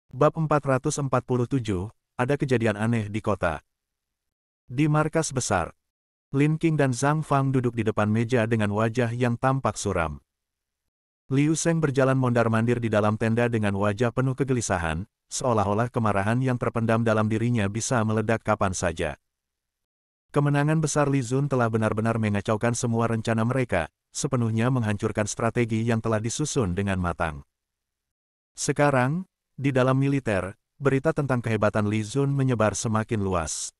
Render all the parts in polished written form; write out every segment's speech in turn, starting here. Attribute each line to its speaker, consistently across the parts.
Speaker 1: Bab 447, ada kejadian aneh di kota. Di markas besar, Lin Qing dan Zhang Fang duduk di depan meja dengan wajah yang tampak suram. Liu Sheng berjalan mondar-mandir di dalam tenda dengan wajah penuh kegelisahan, seolah-olah kemarahan yang terpendam dalam dirinya bisa meledak kapan saja. Kemenangan besar Li Zun telah benar-benar mengacaukan semua rencana mereka, sepenuhnya menghancurkan strategi yang telah disusun dengan matang. Sekarang, di dalam militer, berita tentang kehebatan Li Zun menyebar semakin luas.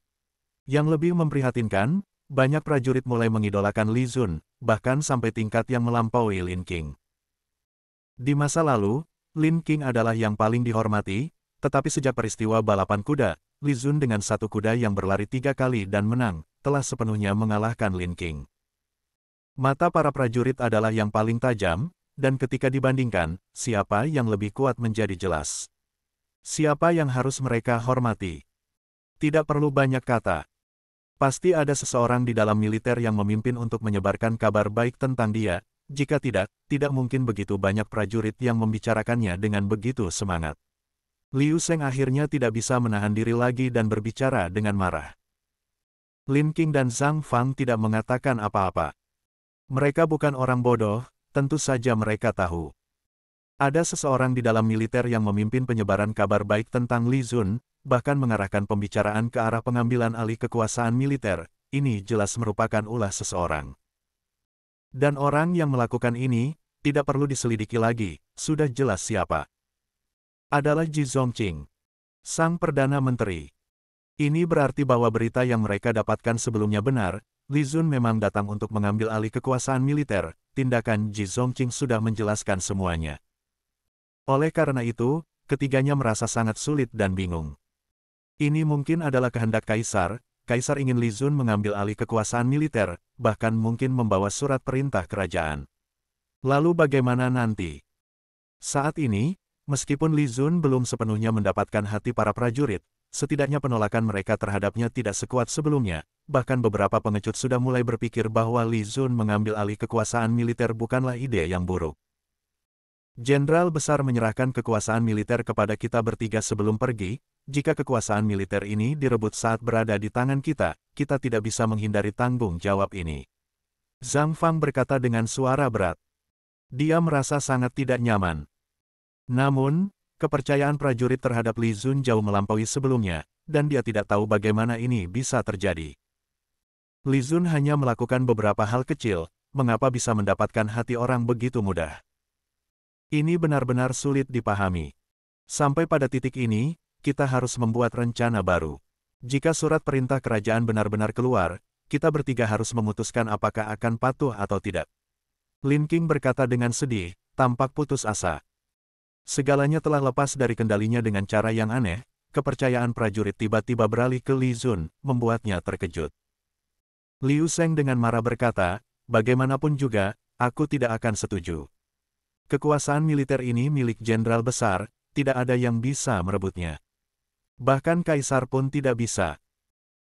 Speaker 1: Yang lebih memprihatinkan, banyak prajurit mulai mengidolakan Li Zun, bahkan sampai tingkat yang melampaui Lin Qing. Di masa lalu, Lin Qing adalah yang paling dihormati, tetapi sejak peristiwa balapan kuda, Li Zun dengan satu kuda yang berlari 3 kali dan menang, telah sepenuhnya mengalahkan Lin Qing. Mata para prajurit adalah yang paling tajam, dan ketika dibandingkan, siapa yang lebih kuat menjadi jelas. Siapa yang harus mereka hormati? Tidak perlu banyak kata. Pasti ada seseorang di dalam militer yang memimpin untuk menyebarkan kabar baik tentang dia, jika tidak, tidak mungkin begitu banyak prajurit yang membicarakannya dengan begitu semangat. Liu Sheng akhirnya tidak bisa menahan diri lagi dan berbicara dengan marah. Lin Qing dan Zhang Fang tidak mengatakan apa-apa. Mereka bukan orang bodoh, tentu saja mereka tahu. Ada seseorang di dalam militer yang memimpin penyebaran kabar baik tentang Li Zun, bahkan mengarahkan pembicaraan ke arah pengambilan alih kekuasaan militer. Ini jelas merupakan ulah seseorang. Dan orang yang melakukan ini, tidak perlu diselidiki lagi, sudah jelas siapa. Adalah Ji Zongqing, sang Perdana Menteri. Ini berarti bahwa berita yang mereka dapatkan sebelumnya benar, Li Zun memang datang untuk mengambil alih kekuasaan militer. Tindakan Ji Zongqing sudah menjelaskan semuanya. Oleh karena itu, ketiganya merasa sangat sulit dan bingung. Ini mungkin adalah kehendak Kaisar. Kaisar ingin Li Zun mengambil alih kekuasaan militer, bahkan mungkin membawa surat perintah kerajaan. Lalu bagaimana nanti? Saat ini, meskipun Li Zun belum sepenuhnya mendapatkan hati para prajurit, setidaknya penolakan mereka terhadapnya tidak sekuat sebelumnya, bahkan beberapa pengecut sudah mulai berpikir bahwa Li Zun mengambil alih kekuasaan militer bukanlah ide yang buruk. Jenderal Besar menyerahkan kekuasaan militer kepada kita bertiga sebelum pergi. Jika kekuasaan militer ini direbut saat berada di tangan kita, kita tidak bisa menghindari tanggung jawab ini. Zhang Fang berkata dengan suara berat. Dia merasa sangat tidak nyaman. Namun, kepercayaan prajurit terhadap Li Zun jauh melampaui sebelumnya, dan dia tidak tahu bagaimana ini bisa terjadi. Li Zun hanya melakukan beberapa hal kecil, mengapa bisa mendapatkan hati orang begitu mudah? Ini benar-benar sulit dipahami. Sampai pada titik ini, kita harus membuat rencana baru. Jika surat perintah kerajaan benar-benar keluar, kita bertiga harus memutuskan apakah akan patuh atau tidak. Lin Qing berkata dengan sedih, tampak putus asa. Segalanya telah lepas dari kendalinya dengan cara yang aneh, kepercayaan prajurit tiba-tiba beralih ke Li Zun, membuatnya terkejut. Liu Sheng dengan marah berkata, bagaimanapun juga, aku tidak akan setuju. Kekuasaan militer ini milik jenderal besar, tidak ada yang bisa merebutnya. Bahkan Kaisar pun tidak bisa.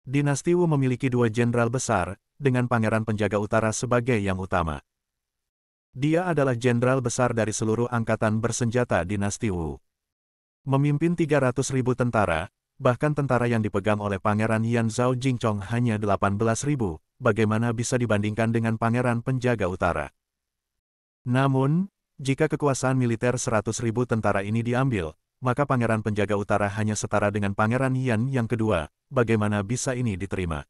Speaker 1: Dinasti Wu memiliki 2 jenderal besar, dengan Pangeran Penjaga Utara sebagai yang utama. Dia adalah jenderal besar dari seluruh angkatan bersenjata dinasti Wu. Memimpin 300.000 tentara, bahkan tentara yang dipegang oleh Pangeran Yan Zhao Jingchong hanya 18.000, bagaimana bisa dibandingkan dengan Pangeran Penjaga Utara. Namun, jika kekuasaan militer 100.000 tentara ini diambil, maka Pangeran Penjaga Utara hanya setara dengan Pangeran Yan yang kedua, bagaimana bisa ini diterima?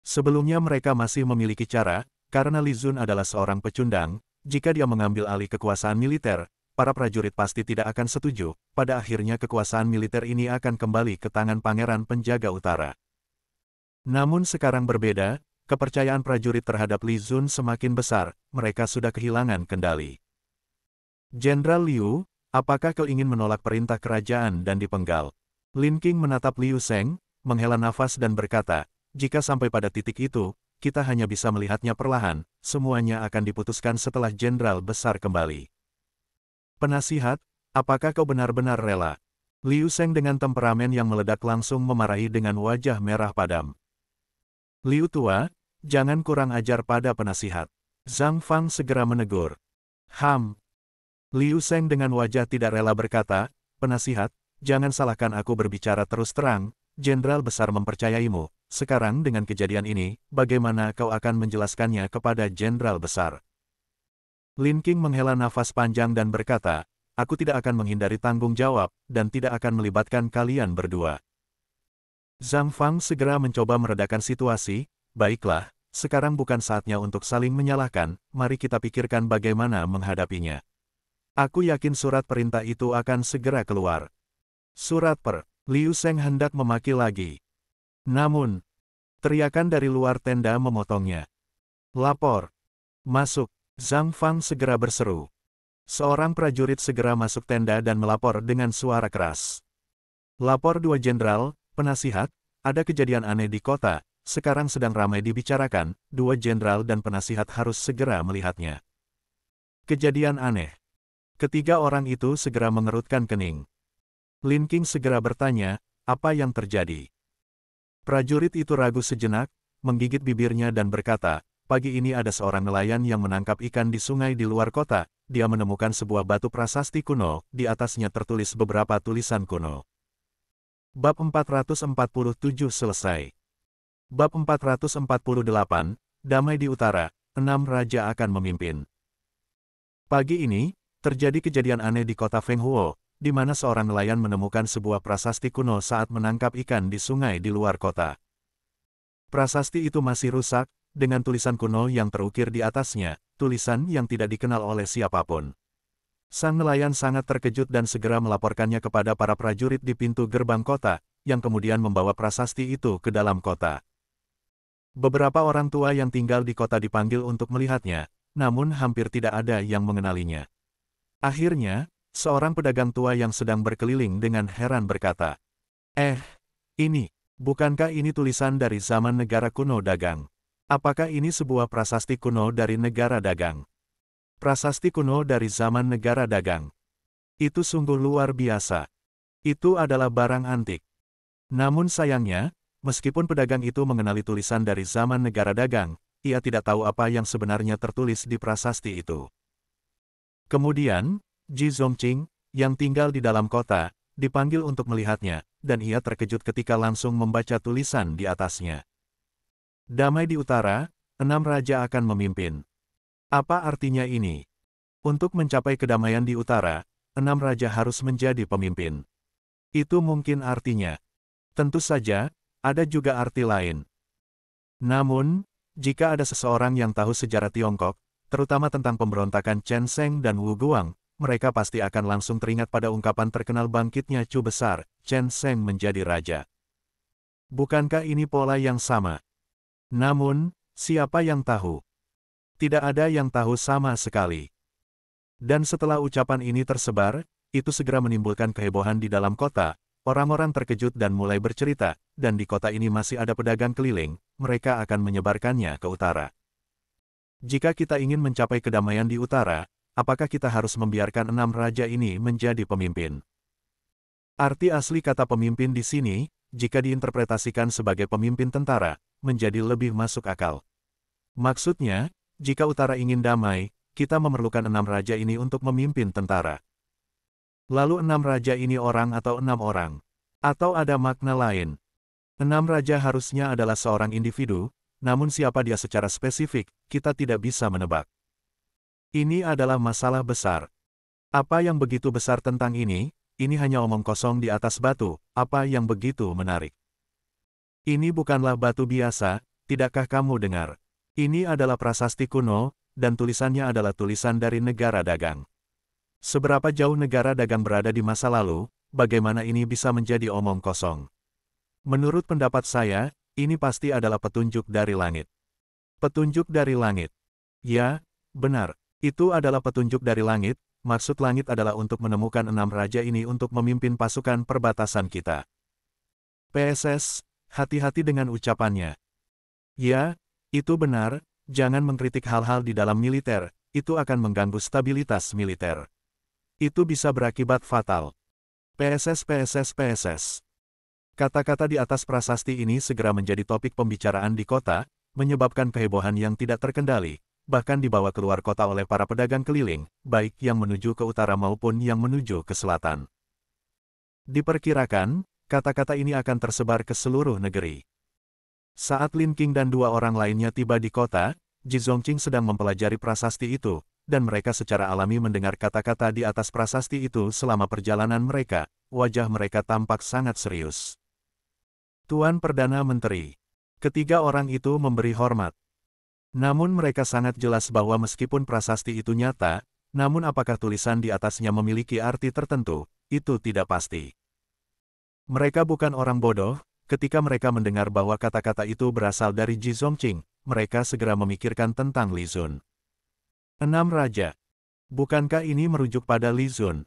Speaker 1: Sebelumnya mereka masih memiliki cara, karena Li Zun adalah seorang pecundang, jika dia mengambil alih kekuasaan militer, para prajurit pasti tidak akan setuju, pada akhirnya kekuasaan militer ini akan kembali ke tangan Pangeran Penjaga Utara. Namun sekarang berbeda, kepercayaan prajurit terhadap Li Zun semakin besar, mereka sudah kehilangan kendali. Jenderal Liu, apakah kau ingin menolak perintah kerajaan dan dipenggal? Lin Qing menatap Liu Sheng, menghela nafas dan berkata, jika sampai pada titik itu, kita hanya bisa melihatnya perlahan, semuanya akan diputuskan setelah jenderal besar kembali. Penasihat, apakah kau benar-benar rela? Liu Sheng dengan temperamen yang meledak langsung memarahi dengan wajah merah padam. Liu tua, jangan kurang ajar pada penasihat. Zhang Fang segera menegur. Liu Sheng dengan wajah tidak rela berkata, penasihat, jangan salahkan aku berbicara terus terang, Jenderal Besar mempercayaimu. Sekarang dengan kejadian ini, bagaimana kau akan menjelaskannya kepada Jenderal Besar? Lin Qing menghela nafas panjang dan berkata, aku tidak akan menghindari tanggung jawab, dan tidak akan melibatkan kalian berdua. Zhang Fang segera mencoba meredakan situasi, baiklah, sekarang bukan saatnya untuk saling menyalahkan, mari kita pikirkan bagaimana menghadapinya. Aku yakin surat perintah itu akan segera keluar. Surat Liu Sheng hendak memaki lagi. Namun, teriakan dari luar tenda memotongnya. Lapor. Masuk. Zhang Fang segera berseru. Seorang prajurit segera masuk tenda dan melapor dengan suara keras. Lapor dua jenderal, penasihat, ada kejadian aneh di kota, sekarang sedang ramai dibicarakan, dua jenderal dan penasihat harus segera melihatnya. Kejadian aneh. Ketiga orang itu segera mengerutkan kening. Lin Qing segera bertanya, apa yang terjadi? Prajurit itu ragu sejenak, menggigit bibirnya dan berkata, pagi ini ada seorang nelayan yang menangkap ikan di sungai di luar kota, dia menemukan sebuah batu prasasti kuno, di atasnya tertulis beberapa tulisan kuno. Bab 447 selesai. Bab 448, Damai di Utara, 6 Raja akan memimpin. Pagi ini, terjadi kejadian aneh di kota Fenghuo, di mana seorang nelayan menemukan sebuah prasasti kuno saat menangkap ikan di sungai di luar kota. Prasasti itu masih rusak, dengan tulisan kuno yang terukir di atasnya, tulisan yang tidak dikenal oleh siapapun. Sang nelayan sangat terkejut dan segera melaporkannya kepada para prajurit di pintu gerbang kota, yang kemudian membawa prasasti itu ke dalam kota. Beberapa orang tua yang tinggal di kota dipanggil untuk melihatnya, namun hampir tidak ada yang mengenalinya. Akhirnya, seorang pedagang tua yang sedang berkeliling dengan heran berkata, bukankah ini tulisan dari zaman negara kuno dagang? Apakah ini sebuah prasasti kuno dari negara dagang? Prasasti kuno dari zaman negara dagang. Itu sungguh luar biasa. Itu adalah barang antik. Namun sayangnya, meskipun pedagang itu mengenali tulisan dari zaman negara dagang, ia tidak tahu apa yang sebenarnya tertulis di prasasti itu. Kemudian, Ji Zongqing, yang tinggal di dalam kota, dipanggil untuk melihatnya, dan ia terkejut ketika langsung membaca tulisan di atasnya. Damai di utara, 6 raja akan memimpin. Apa artinya ini? Untuk mencapai kedamaian di utara, 6 raja harus menjadi pemimpin. Itu mungkin artinya. Tentu saja, ada juga arti lain. Namun, jika ada seseorang yang tahu sejarah Tiongkok, terutama tentang pemberontakan Chen Sheng dan Wu Guang, mereka pasti akan langsung teringat pada ungkapan terkenal bangkitnya Chu Besar, Chen Sheng menjadi raja. Bukankah ini pola yang sama? Namun, siapa yang tahu? Tidak ada yang tahu sama sekali. Dan setelah ucapan ini tersebar, itu segera menimbulkan kehebohan di dalam kota. Orang-orang terkejut dan mulai bercerita, dan di kota ini masih ada pedagang keliling, mereka akan menyebarkannya ke utara. Jika kita ingin mencapai kedamaian di utara, apakah kita harus membiarkan 6 raja ini menjadi pemimpin? Arti asli kata pemimpin di sini, jika diinterpretasikan sebagai pemimpin tentara, menjadi lebih masuk akal. Maksudnya, jika utara ingin damai, kita memerlukan 6 raja ini untuk memimpin tentara. Lalu 6 raja ini orang atau 6 orang? Atau ada makna lain? 6 raja harusnya adalah seorang individu, namun siapa dia secara spesifik, kita tidak bisa menebak. Ini adalah masalah besar. Apa yang begitu besar tentang ini? Ini hanya omong kosong di atas batu, apa yang begitu menarik? Ini bukanlah batu biasa, tidakkah kamu dengar? Ini adalah prasasti kuno, dan tulisannya adalah tulisan dari negara dagang. Seberapa jauh negara dagang berada di masa lalu, bagaimana ini bisa menjadi omong kosong? Menurut pendapat saya, ini pasti adalah petunjuk dari langit. Petunjuk dari langit. Ya, benar, itu adalah petunjuk dari langit, maksud langit adalah untuk menemukan 6 raja ini untuk memimpin pasukan perbatasan kita. PSS, hati-hati dengan ucapannya. Ya, itu benar, jangan mengkritik hal-hal di dalam militer, itu akan mengganggu stabilitas militer. Itu bisa berakibat fatal. PSS. Kata-kata di atas prasasti ini segera menjadi topik pembicaraan di kota, menyebabkan kehebohan yang tidak terkendali, bahkan dibawa keluar kota oleh para pedagang keliling, baik yang menuju ke utara maupun yang menuju ke selatan. Diperkirakan, kata-kata ini akan tersebar ke seluruh negeri. Saat Lin Qing dan dua orang lainnya tiba di kota, Ji Zongqing sedang mempelajari prasasti itu, dan mereka secara alami mendengar kata-kata di atas prasasti itu selama perjalanan mereka. Wajah mereka tampak sangat serius. Tuan Perdana Menteri. Ketiga orang itu memberi hormat. Namun mereka sangat jelas bahwa meskipun prasasti itu nyata, namun apakah tulisan di atasnya memiliki arti tertentu, itu tidak pasti. Mereka bukan orang bodoh, ketika mereka mendengar bahwa kata-kata itu berasal dari Ji Zongqing, mereka segera memikirkan tentang Li Zun. 6 Raja. Bukankah ini merujuk pada Li Zun?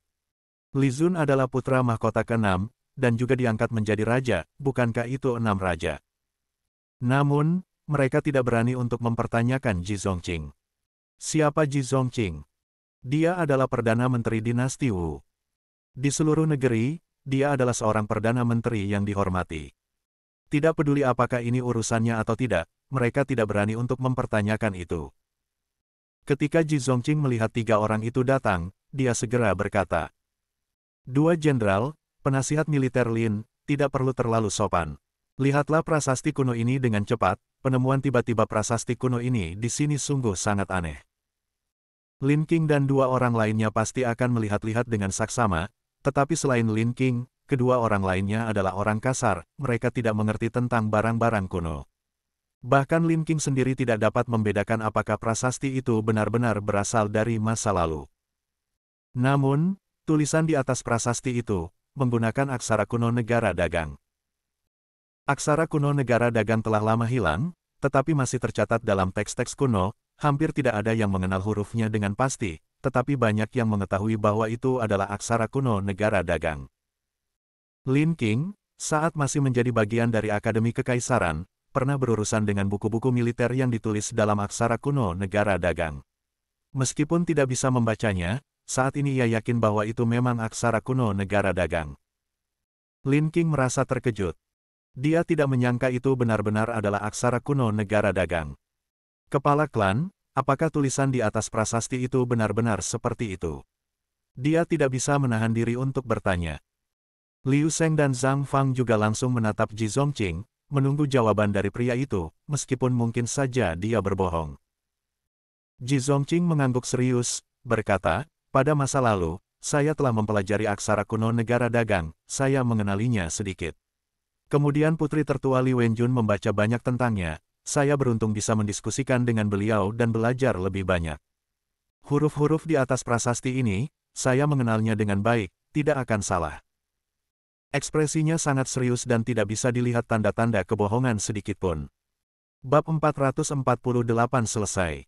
Speaker 1: Li Zun adalah putra mahkota ke-6, dan juga diangkat menjadi raja, bukankah itu 6 raja? Namun, mereka tidak berani untuk mempertanyakan Ji Zongqing. Siapa Ji Zongqing? Dia adalah Perdana Menteri Dinasti Wu. Di seluruh negeri, dia adalah seorang Perdana Menteri yang dihormati. Tidak peduli apakah ini urusannya atau tidak, mereka tidak berani untuk mempertanyakan itu. Ketika Ji Zongqing melihat tiga orang itu datang, dia segera berkata, "Dua jenderal, penasihat militer Lin, tidak perlu terlalu sopan. Lihatlah prasasti kuno ini dengan cepat, penemuan tiba-tiba prasasti kuno ini di sini sungguh sangat aneh." Lin Qing dan dua orang lainnya pasti akan melihat-lihat dengan saksama, tetapi selain Lin Qing, kedua orang lainnya adalah orang kasar, mereka tidak mengerti tentang barang-barang kuno. Bahkan Lin Qing sendiri tidak dapat membedakan apakah prasasti itu benar-benar berasal dari masa lalu. Namun, tulisan di atas prasasti itu, menggunakan aksara kuno negara dagang. Aksara kuno negara dagang telah lama hilang, tetapi masih tercatat dalam teks-teks kuno, hampir tidak ada yang mengenal hurufnya dengan pasti, tetapi banyak yang mengetahui bahwa itu adalah aksara kuno negara dagang. Lin Qing, saat masih menjadi bagian dari Akademi Kekaisaran, pernah berurusan dengan buku-buku militer yang ditulis dalam aksara kuno negara dagang. Meskipun tidak bisa membacanya, saat ini ia yakin bahwa itu memang aksara kuno negara dagang. Lin Qing merasa terkejut. Dia tidak menyangka itu benar-benar adalah aksara kuno negara dagang. Kepala klan, apakah tulisan di atas prasasti itu benar-benar seperti itu? Dia tidak bisa menahan diri untuk bertanya. Liu Sheng dan Zhang Fang juga langsung menatap Ji Zongqing, menunggu jawaban dari pria itu, meskipun mungkin saja dia berbohong. Ji Zongqing mengangguk serius, berkata, "Pada masa lalu, saya telah mempelajari aksara kuno negara dagang, saya mengenalinya sedikit. Kemudian putri tertua Li Wenjun membaca banyak tentangnya, saya beruntung bisa mendiskusikan dengan beliau dan belajar lebih banyak. Huruf-huruf di atas prasasti ini, saya mengenalnya dengan baik, tidak akan salah." Ekspresinya sangat serius dan tidak bisa dilihat tanda-tanda kebohongan sedikitpun. Bab 448 selesai.